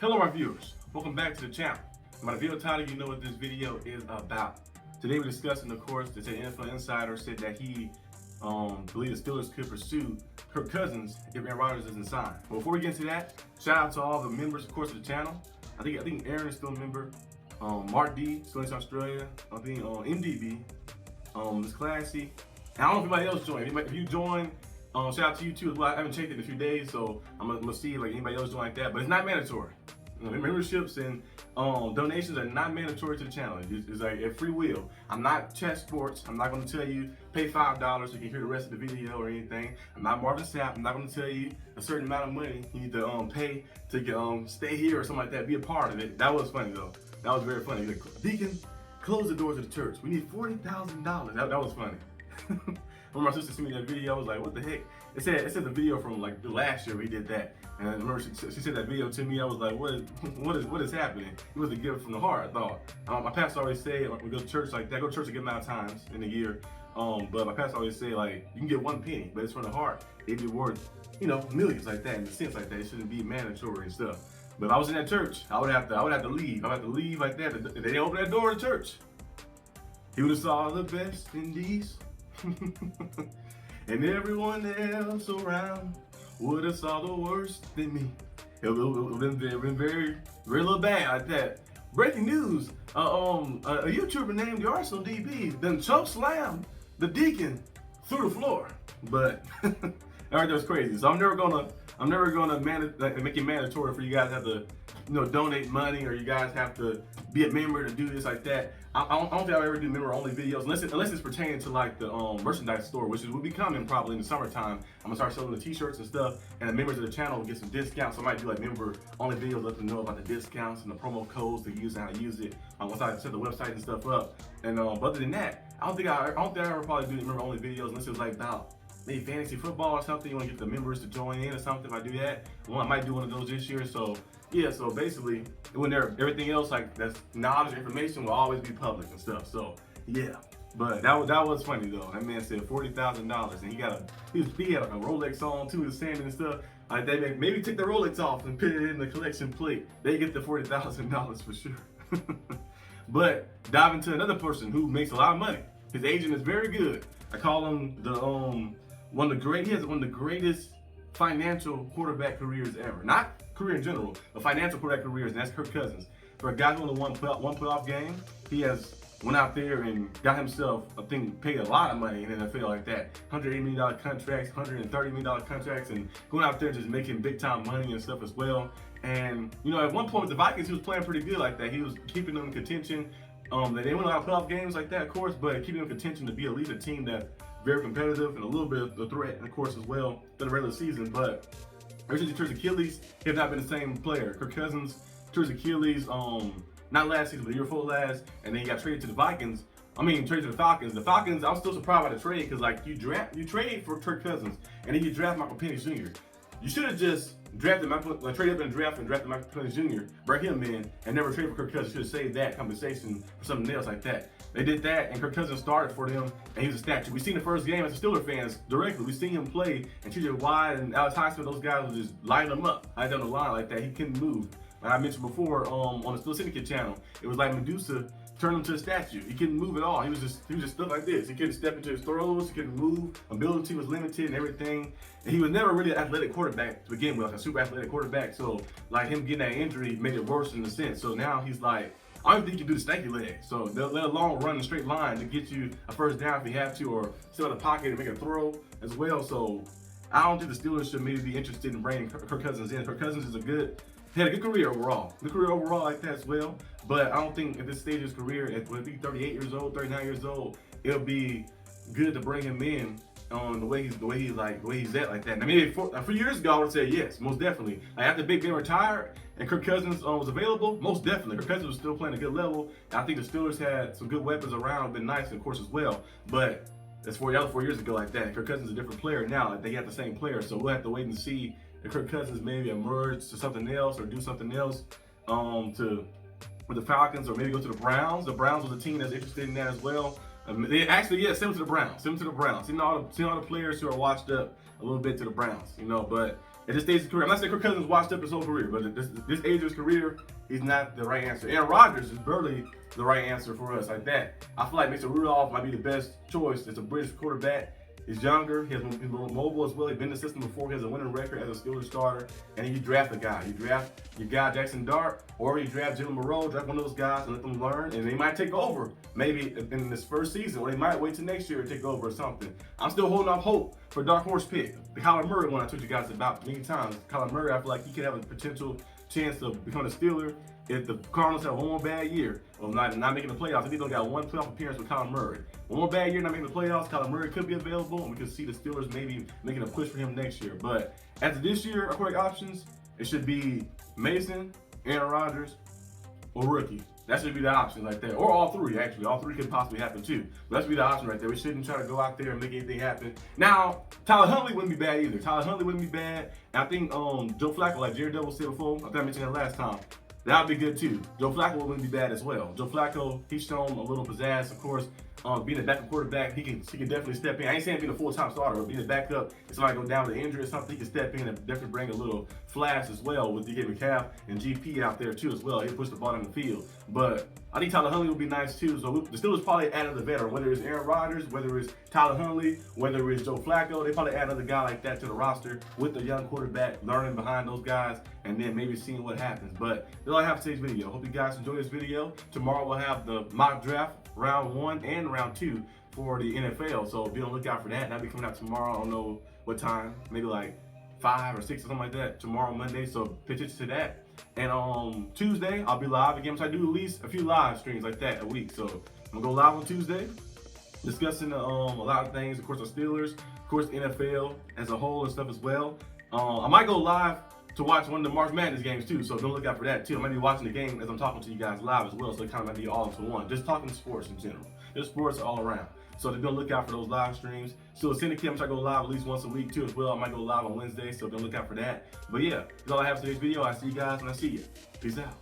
Hello my viewers, welcome back to the channel. By the video title, you know what this video is about. Today we're discussing, of course, that an NFL insider said that he believed the Steelers could pursue Kirk Cousins if Aaron Rodgers isn't signed. But before we get into that, shout out to all the members, of course, of the channel. I think Aaron is still a member. Mark D, still in Australia. I think MDB, Miss Classy. And I don't know if anybody else joined. If you join, shout out to you too as well. I haven't checked it in a few days, so I'm gonna see like anybody else join like that. But it's not mandatory. Memberships and donations are not mandatory to the channel. It's like a free will. I'm not Chess Sports. I'm not going to tell you pay $5 so you can hear the rest of the video or anything. I'm not Marvin Sapp. I'm not going to tell you a certain amount of money you need to pay to get, stay here or something like that. Be a part of it. That was funny though. That was very funny. Like, Deacon, close the doors of the church. We need $40,000. That was funny. When my sister sent me that video, I was like, what the heck? It said the video from like last year we did that. And I remember she sent that video to me. I was like, what is happening? It was a gift from the heart, I thought. My pastor always say, when we go to church like that, I go to church a good amount of times in a year. But my pastor always say, like, you can get 1 penny, but it's from the heart. It'd be worth, millions like that, in a sense like that. It shouldn't be mandatory and stuff. But if I was in that church, I would have to leave. I would have to leave like that. If they didn't open that door to church, he would have saw the best in these. And everyone else around would have saw the worst in me. It would have been very, very little bad like that. Breaking news: a YouTuber named the Arsenal DB then choke slammed the Deacon through the floor. But that was crazy. So I'm never gonna make it mandatory for you guys to have to, donate money, or you guys have to be a member to do this like that. I don't think I'll ever do member-only videos unless it's pertaining to like the merchandise store, which will be coming probably in the summertime. I'm gonna start selling the t-shirts and stuff, and the members of the channel will get some discounts. So I might do like member-only videos, let them know about the discounts and the promo codes to use and how to use it. Once I set the website and stuff up, and but other than that, I don't think I ever probably do member-only videos unless it was like about maybe fantasy football or something. You want to get the members to join in or something. If I do that, I might do one of those this year. So yeah, so basically, everything else like that's knowledge, information will always be public and stuff. So yeah, but that was funny though. That man said $40,000, and he had like a Rolex on too, his sand and stuff. Like they maybe take the Rolex off and put it in the collection plate. They get the $40,000 for sure. But dive into another person who makes a lot of money. His agent is very good. I call him the he has one of the greatest financial quarterback careers ever. Not career in general, but financial quarterback careers, and that's Kirk Cousins. For a guy who only won one playoff game, he has went out there and got himself, I think, paid a lot of money in the NFL like that. $180 million contracts, $130 million contracts, and going out there just making big time money and stuff as well. And at one point with the Vikings, he was playing pretty good like that. He was keeping them in contention. They didn't win a lot of playoff games like that, of course, but keeping them in contention to be at least a team that's very competitive and a little bit of a threat, of course, as well for the regular season. But ever since he tore his Achilles, he has not been the same player. Kirk Cousins tore his Achilles, not last season, but the year before last, and then he got traded to the Vikings. Traded to the Falcons. The Falcons, I was still surprised by the trade because, like, you trade for Kirk Cousins, and then you draft Michael Penix Jr. You should have just traded up in the draft and drafted Michael Penix Jr., bring him in, and never traded for Kirk Cousins. Should have saved that compensation for something else like that. They did that, and Kirk Cousins started for them, and he was a statue. We seen the first game as the Steelers fans directly. We seen him play, and TJ Watt and Alex Highsmith, those guys would just line him up right down the line like that. He couldn't move. Like I mentioned before on the Steelers Syndicate channel, it was like Medusa turned him to a statue. He couldn't move at all. He was just stuck like this. He couldn't step into his throws. He couldn't move. Ability was limited and everything. And he was never really an athletic quarterback to begin with, like a super athletic quarterback. So like him getting that injury made it worse in a sense. So now he's like, I don't think you can do the stanky leg. So let alone run a straight line to get you a first down if you have to, or sit in the pocket and make a throw as well. So I don't think the Steelers should maybe be interested in bringing Kirk Cousins in. Kirk Cousins is had a good career overall. Good career overall like that as well. But I don't think at this stage of his career, when he's 38 years old, 39 years old, it'll be good to bring him in on the way he's at like that. Now maybe a few years ago I would say yes, most definitely. Like after Big Ben retired and Kirk Cousins was available, most definitely. Kirk Cousins was still playing a good level. And I think the Steelers had some good weapons around, been nice, of course, as well. But that's 4 years ago like that. Kirk Cousins is a different player now. Like they have the same player, so we'll have to wait and see if Kirk Cousins maybe emerge to something else or do something else with the Falcons, or maybe go to the Browns. The Browns was a team that's interested in that as well. They actually, send him to the Browns. Send him to the Browns. Send all the players who are washed up a little bit to the Browns, But at this stage of his career, I'm not saying Kirk Cousins washed up his whole career, but at this age of his career, he's not the right answer. And Rodgers is barely the right answer for us like that. I feel like Mason Rudolph might be the best choice. It's a British quarterback. He's younger. He's more mobile as well. He's been in the system before. He has a winning record as a Steelers starter. And then you draft a guy. You draft your guy Jackson Dart, or you draft Jalen Moreau. Draft one of those guys and let them learn. And they might take over maybe in this first season, or they might wait till next year to take over or something. I'm still holding out hope for dark horse pick, the Kyler Murray one I told you guys about many times. Kyler Murray, I feel like he could have a potential chance of becoming a Steeler if the Cardinals have one more bad year of not making the playoffs. If they don't got one playoff appearance with Kyler Murray, one more bad year not making the playoffs, Kyler Murray could be available, and we could see the Steelers maybe making a push for him next year. But after this year, our correct options, it should be Mason, Aaron Rodgers, or rookie. That should be the option right there. Or all three, actually. All three could possibly happen too. But that should be the option right there. We shouldn't try to go out there and make anything happen. Now, Tyler Huntley wouldn't be bad either. Tyler Huntley wouldn't be bad. And I think Joe Flacco, like Jared Devil said before, I think I mentioned that last time, that would be good too. Joe Flacco wouldn't be bad as well. Joe Flacco, he's shown a little pizzazz, of course. Being a backup quarterback, he can definitely step in. I ain't saying being a full-time starter, but being a backup, if somebody go down with an injury or something, he can step in and definitely bring a little flash as well with DK Metcalf and GP out there too as well. He'll push the ball down the field. But I think Tyler Huntley would be nice too. So the Steelers probably add another veteran, whether it's Aaron Rodgers, whether it's Tyler Huntley, whether it's Joe Flacco. They probably add another guy like that to the roster with a young quarterback, learning behind those guys, and then maybe seeing what happens. But that's all I have for today's video. Hope you guys enjoy this video. Tomorrow we'll have the mock draft, round 1 and round 2 for the NFL. So be on the lookout for that. That'll be coming out tomorrow. I don't know what time, maybe like 5 or 6 or something like that tomorrow, Monday. So pay attention to that. And Tuesday, I'll be live again. So I do at least a few live streams like that a week. So I'm gonna go live on Tuesday, discussing a lot of things. Of course, the Steelers, of course, the NFL as a whole and stuff as well. I might go live to watch one of the March Madness games too. So don't look out for that too. I might be watching the game as I'm talking to you guys live as well. So it kind of might be all into one. Just talking sports in general. Just sports all around. So don't look out for those live streams. Still, Syndicate, I'm trying to go live at least once a week too as well. I might go live on Wednesday, so don't look out for that. But yeah, that's all I have for today's video. I see you guys when I see you. Peace out.